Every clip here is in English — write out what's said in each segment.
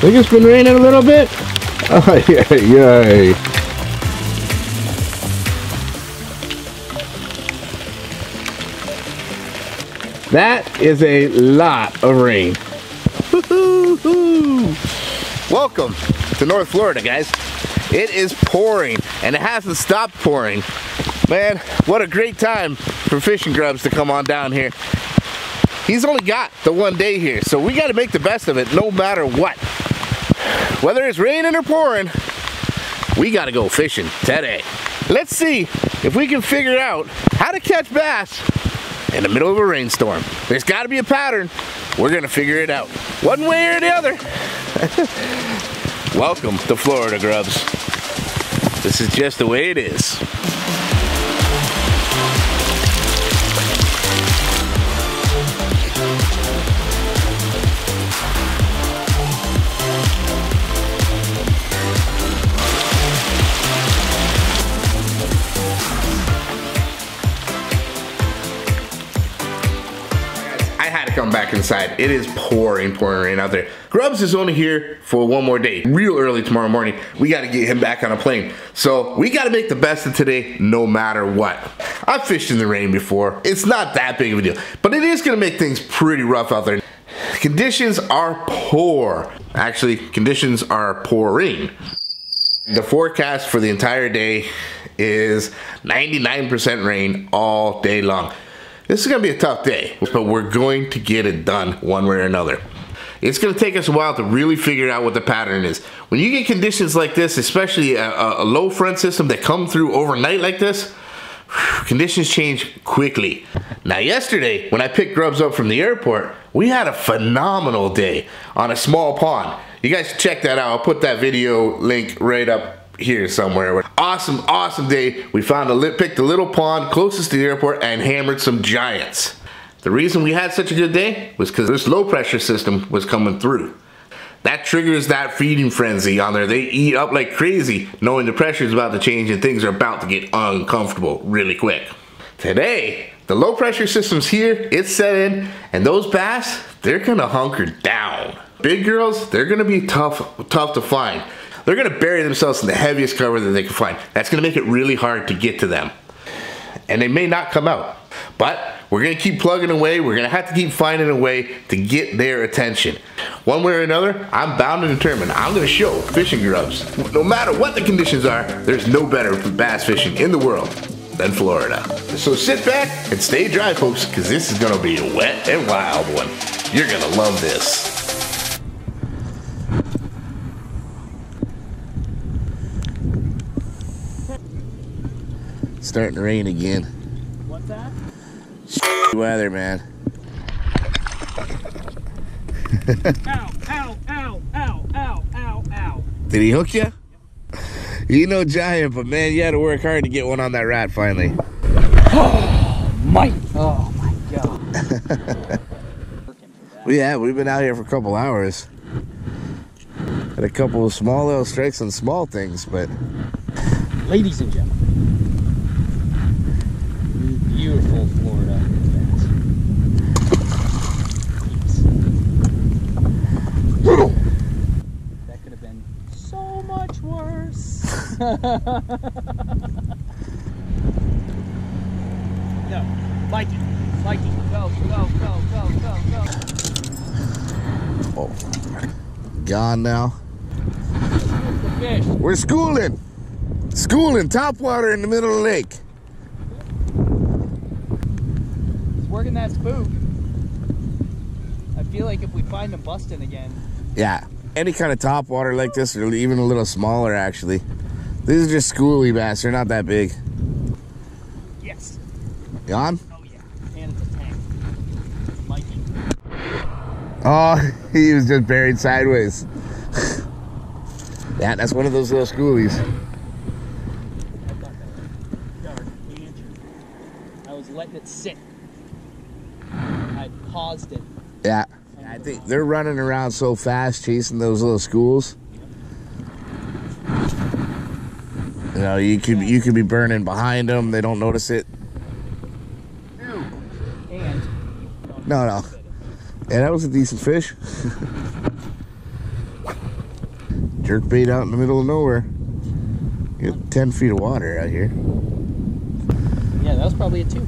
Think it's been raining a little bit? Oh, yay. That is a lot of rain. Welcome to North Florida, guys. It is pouring, and it hasn't stopped pouring. Man, what a great time for fishing grubs to come on down here. He's only got the one day here, so we got to make the best of it no matter what. Whether it's raining or pouring, we got to go fishing today. Let's see if we can figure out how to catch bass in the middle of a rainstorm. There's got to be a pattern. We're going to figure it out one way or the other. Welcome to Florida, grubs. This is just the way it is. Come back inside. It is pouring rain out there. GrubbZ is only here for one more day. Real early tomorrow morning, we got to get him back on a plane. So we got to make the best of today no matter what. I've fished in the rain before. It's not that big of a deal, but it is going to make things pretty rough out there. Conditions are poor. Actually, conditions are pouring. The forecast for the entire day is 99% rain all day long. This is going to be a tough day, but we're going to get it done one way or another. It's going to take us a while to really figure out what the pattern is. When you get conditions like this, especially a low front system that come through overnight like this, conditions change quickly. Now yesterday, when I picked GrubbZ up from the airport, we had a phenomenal day on a small pond. You guys check that out. I'll put that video link right up here somewhere. Awesome day. We picked a little pond closest to the airport and hammered some giants. The reason we had such a good day was because this low pressure system was coming through. That triggers that feeding frenzy on there. They eat up like crazy knowing the pressure is about to change and things are about to get uncomfortable really quick. Today, the low pressure system's here, it's set in, and those bass, they're gonna hunker down. Big girls, they're gonna be tough to find. They're gonna bury themselves in the heaviest cover that they can find. That's gonna make it really hard to get to them. And they may not come out. But we're gonna keep plugging away. We're gonna have to keep finding a way to get their attention. One way or another, I'm bound and determined. I'm gonna show fishing grubs. No matter what the conditions are, there's no better for bass fishing in the world than Florida. So sit back and stay dry, folks, because this is gonna be a wet and wild one. You're gonna love this. Starting to rain again. What's that? Weather, man. Ow. Did he hook you? You know giant, but man, you had to work hard to get one on that rat finally. Oh my God. Well, yeah, we've been out here for a couple hours. Had a couple of small little strikes on small things, but... Ladies and gentlemen, beautiful Florida bass. That could have been so much worse. No, Mikey, go. Oh, gone now. The fish. We're schooling, top water in the middle of the lake. Working that spook. I feel like if we find them busting again. Yeah, any kind of top water like this, or even a little smaller actually. These are just schoolie bass, they're not that big. Yes. You on? Oh yeah, and it's a tank. Mikey. Oh, he was just buried sideways. Yeah, that's one of those little schoolies. I thought that was dark lantern. I was letting it sit. I paused it. Yeah, I think they're running around so fast chasing those little schools. You know, you could be burning behind them. They don't notice it. And No. Yeah, that was a decent fish. Jerkbait out in the middle of nowhere. You get 10 feet of water out here. Yeah, that was probably a 2. It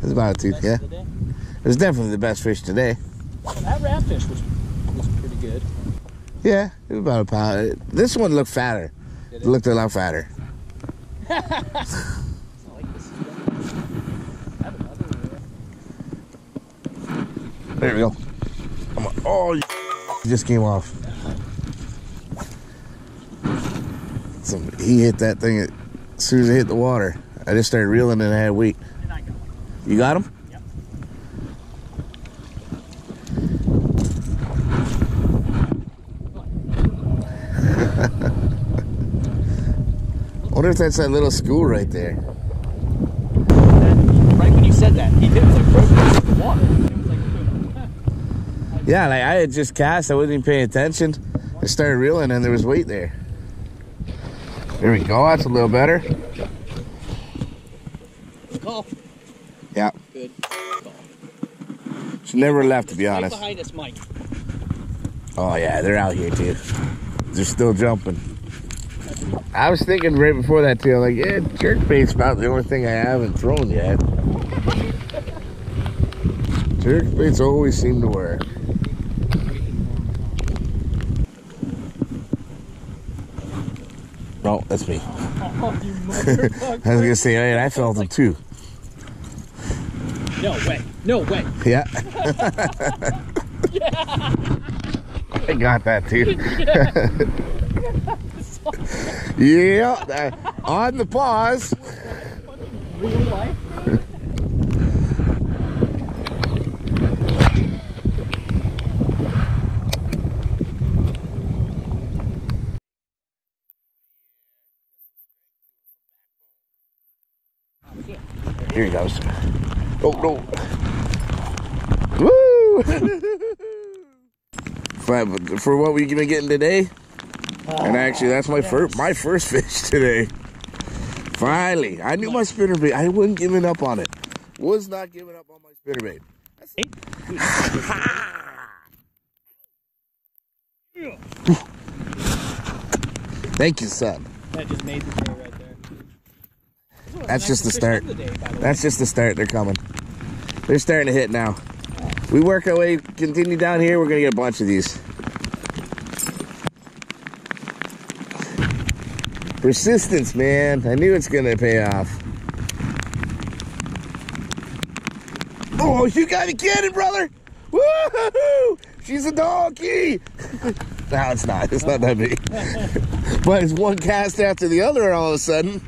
was about a 2, yeah. It was definitely the best fish today. That ratfish was pretty good. Yeah, it was about a pound. This one looked fatter. It looked a lot fatter. There we go. Oh, it just came off. So he hit that thing as soon as it hit the water. I just started reeling and I had weight. And I got him. You got him? Yep. I wonder if that's that little school right there. Right when you said that, he did like right in the water. It was like, yeah, like I had just cast, I wasn't even paying attention. I started reeling and there was weight there. There we go, that's a little better. call. Yeah. Good call. She never left, to be Right honest. behind us, Mike. Oh yeah, they're out here too. They're still jumping. I was thinking right before that too, like, yeah, jerkbait's about the only thing I haven't thrown yet. Jerkbaits always seem to work. No, that's me. Oh, you motherfucker. I was gonna say, hey, I felt them too. No way. No way. Yeah. Yeah. I got that too. Yeah. Yeah, on the pause. Real life. Here he goes. Oh no. Woo! For what we've been getting today. And actually that's my first fish today. Finally. I knew my spinnerbait. I wasn't giving up on it. Was not giving up on my spinnerbait. Thank you, son. That just made the day right there. That's just the start. That's just the start. They're coming. They're starting to hit now. We work our way, continue down here, we're gonna get a bunch of these. Persistence, man. I knew it's gonna pay off. Oh, you got a cannon, brother! Woo-hoo-hoo! She's a donkey! No, it's not. It's not that big. But it's one cast after the other all of a sudden.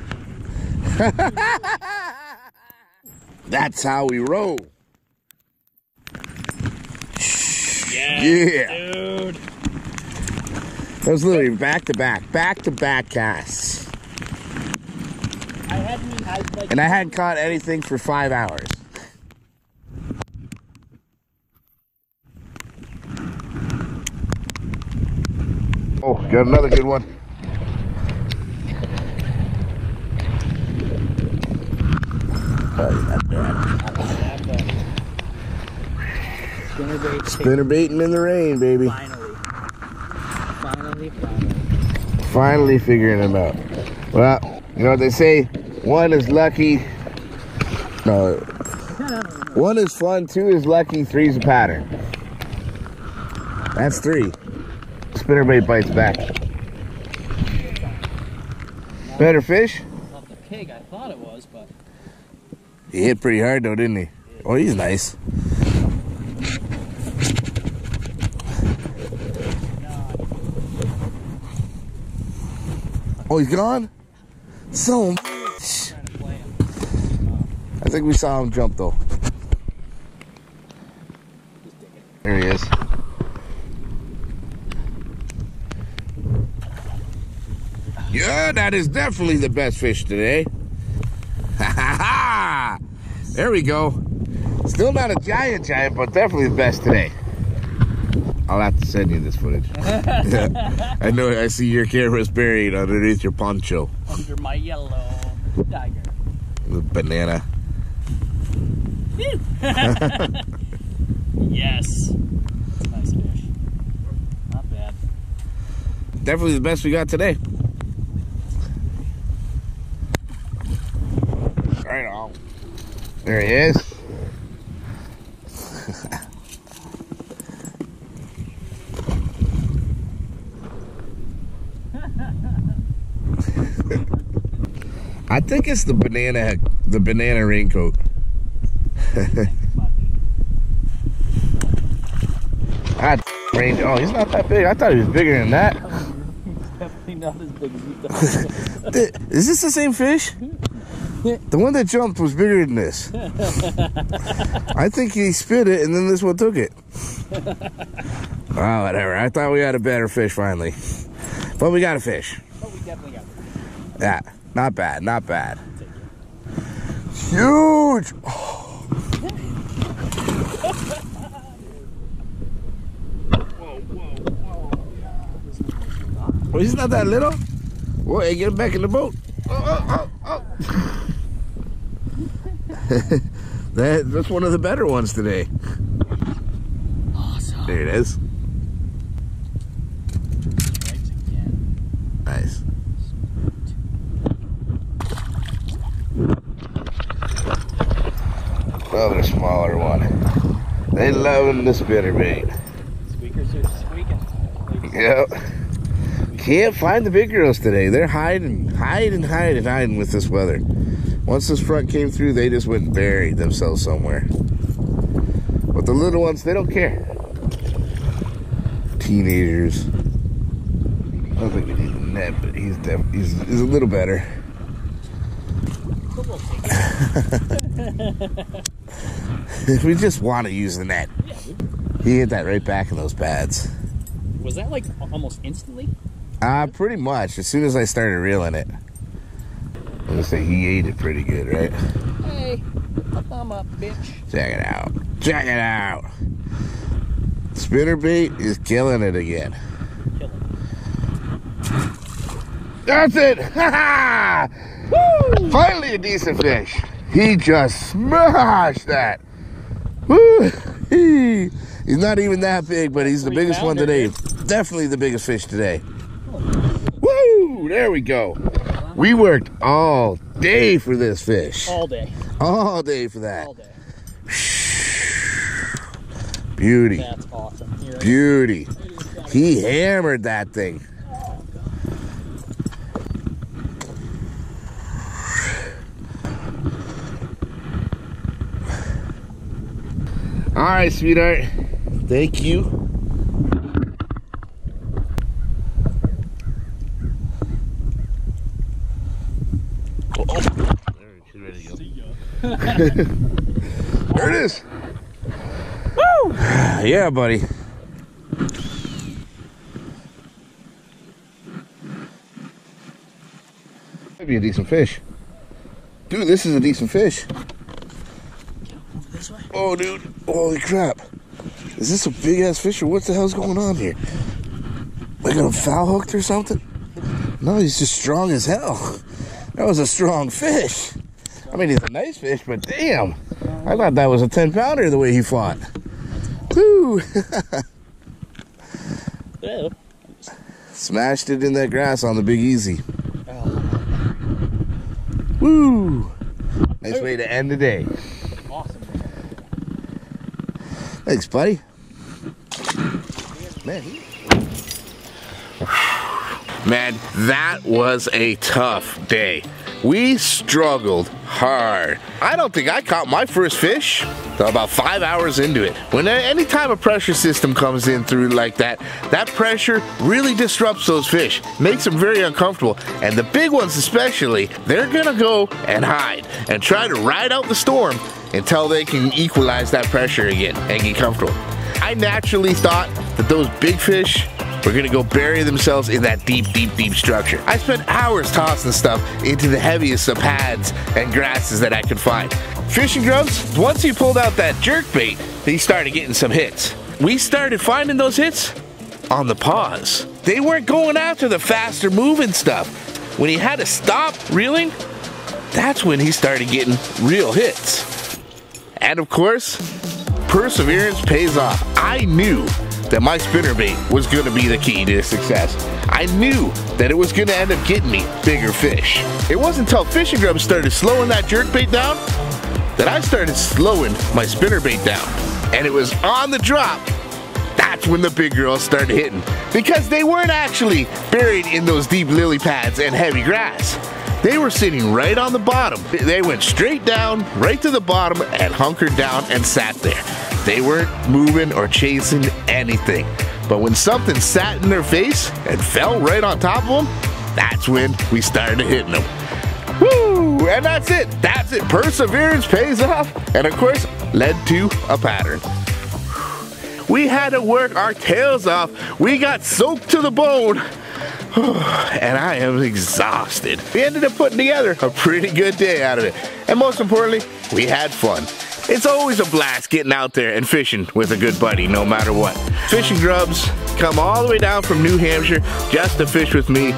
That's how we roll. Yeah. Dude. That was literally back-to-back casts. And I hadn't caught anything for 5 hours. Oh, got another good one. Spinnerbaiting in the rain, baby. Finally figuring them out. Well, you know what they say? One is lucky. No. One is fun, 2 is lucky, 3 is a pattern. That's 3. Spinnerbait bites back. Better fish? Not the pig I thought it was, but He hit pretty hard though, didn't he? Oh, he's nice. Oh, he's gone? So much. I think we saw him jump though. There he is. Yeah, that is definitely the best fish today. Ha ha ha! There we go. Still not a giant, but definitely the best today. I'll have to send you this footage. I know, I see your camera's buried underneath your poncho. under my yellow tiger. The banana. Yes. Nice fish. Not bad. Definitely the best we got today. Right on. There he is. I think it's the banana raincoat. Oh, he's not that big. I thought he was bigger than that. He's definitely not as big as you thought. Is this the same fish? The one that jumped was bigger than this. I think he spit it and then this one took it. Oh, whatever. I thought we had a better fish finally. But we got a fish. Oh, we definitely got it. Yeah, not bad, not bad. Huge! Well, he's not that little. Whoa, hey, get him back in the boat. Oh. That's one of the better ones today. Awesome. There it is. Strikes again. Nice. Another smaller one. They loving the spinnerbait. Squeakers are squeaking. Yep. Can't find the big girls today. They're hiding with this weather. Once this front came through, they just went and buried themselves somewhere. But the little ones, they don't care. Teenagers. I don't think we need a net, but he's a little better. We just want to use the net. Yeah, He hit that right back in those pads. was that like almost instantly? Pretty much. As soon as I started reeling it. I'm gonna say he ate it pretty good, right? Hey, a thumb up, bitch. Check it out. Check it out. Spinnerbait is killing it again. Kill it. That's it! Ha ha! Woo! Finally a decent fish. He just smashed that. Woo! He's not even that big, but he's the biggest one today. Definitely the biggest fish today. Woo! There we go. We worked all day for this fish. All day. All day for that. All day. Beauty. That's awesome. Here, Beauty. He hammered that thing. All right, sweetheart. Thank you. Oh, she's ready to go. There it is. Woo! Yeah, buddy. Might be a decent fish. Dude, this is a decent fish. This way. Oh, dude. Holy crap. Is this a big ass fish or what the hell's going on here? Like a foul hooked or something? No, he's just strong as hell. That was a strong fish. I mean, he's a nice fish, but damn. I thought that was a 10-pounder the way he fought. Woo! Yeah. Smashed it in that grass on the Big Easy. Oh. Woo! Nice way to end the day. Awesome. Thanks, buddy. Man, that was a tough day. We struggled hard. I don't think I caught my first fish till about 5 hours into it. When any time a pressure system comes in through like that, that pressure really disrupts those fish, makes them very uncomfortable. And the big ones especially, they're gonna go and hide and try to ride out the storm until they can equalize that pressure again and get comfortable. I naturally thought that those big fish were gonna go bury themselves in that deep structure. I spent hours tossing stuff into the heaviest of pads and grasses that I could find. Fishing GrubbZ, once he pulled out that jerkbait, he started getting some hits. We started finding those hits on the pause. They weren't going after the faster moving stuff. When he had to stop reeling, that's when he started getting real hits. And of course, perseverance pays off. I knew that my spinnerbait was going to be the key to success. I knew that it was going to end up getting me bigger fish. It wasn't until Fishing GrubbZ started slowing that jerkbait down that I started slowing my spinnerbait down. And it was on the drop, that's when the big girls started hitting. Because they weren't actually buried in those deep lily pads and heavy grass. They were sitting right on the bottom. They went straight down, right to the bottom, and hunkered down and sat there. They weren't moving or chasing anything. But when something sat in their face and fell right on top of them, that's when we started hitting them. Woo! And that's it. That's it. Perseverance pays off. And of course, led to a pattern. We had to work our tails off. We got soaked to the bone. And I am exhausted. We ended up putting together a pretty good day out of it. And most importantly, we had fun. It's always a blast getting out there and fishing with a good buddy, no matter what. Fishing GrubbZ come all the way down from New Hampshire just to fish with me.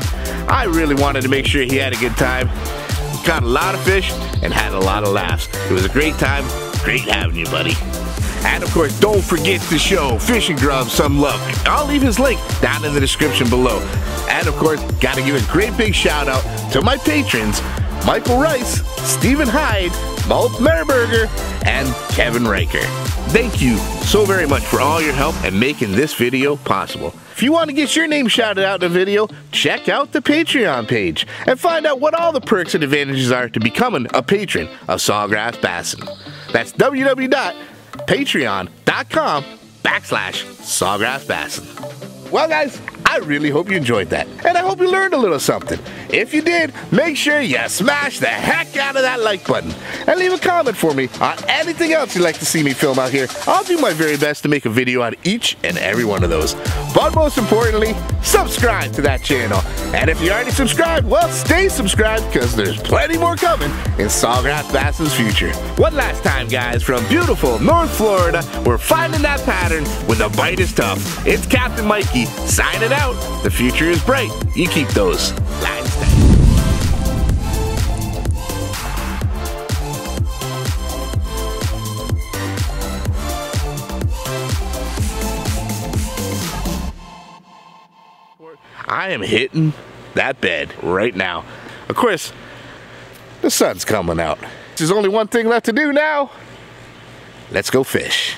I really wanted to make sure he had a good time. Caught a lot of fish and had a lot of laughs. It was a great time. Great having you, buddy. And of course, don't forget to show Fishing GrubbZ some love. I'll leave his link down in the description below. And of course, gotta give a great big shout out to my patrons, Michael Rice, Stephen Hyde, Malt Merberger, and Kevin Riker. Thank you so very much for all your help and making this video possible. If you want to get your name shouted out in a video, check out the Patreon page and find out what all the perks and advantages are to becoming a patron of SawGrassBassin. That's www.patreon.com/SawGrassBassin. Well guys, I really hope you enjoyed that, and I hope you learned a little something. If you did, make sure you smash the heck out of that like button, and leave a comment for me on anything else you'd like to see me film out here. I'll do my very best to make a video on each and every one of those. But most importantly, subscribe to that channel. And if you already subscribed, well, stay subscribed, because there's plenty more coming in SawGrassBassin's future. One last time, guys, from beautiful North Florida, we're finding that pattern when the bite is tough. It's Captain Mikey signing out. The future is bright. You keep those lines tight. I am hitting that bed right now. Of course, the sun's coming out. There's only one thing left to do now. Let's go fish.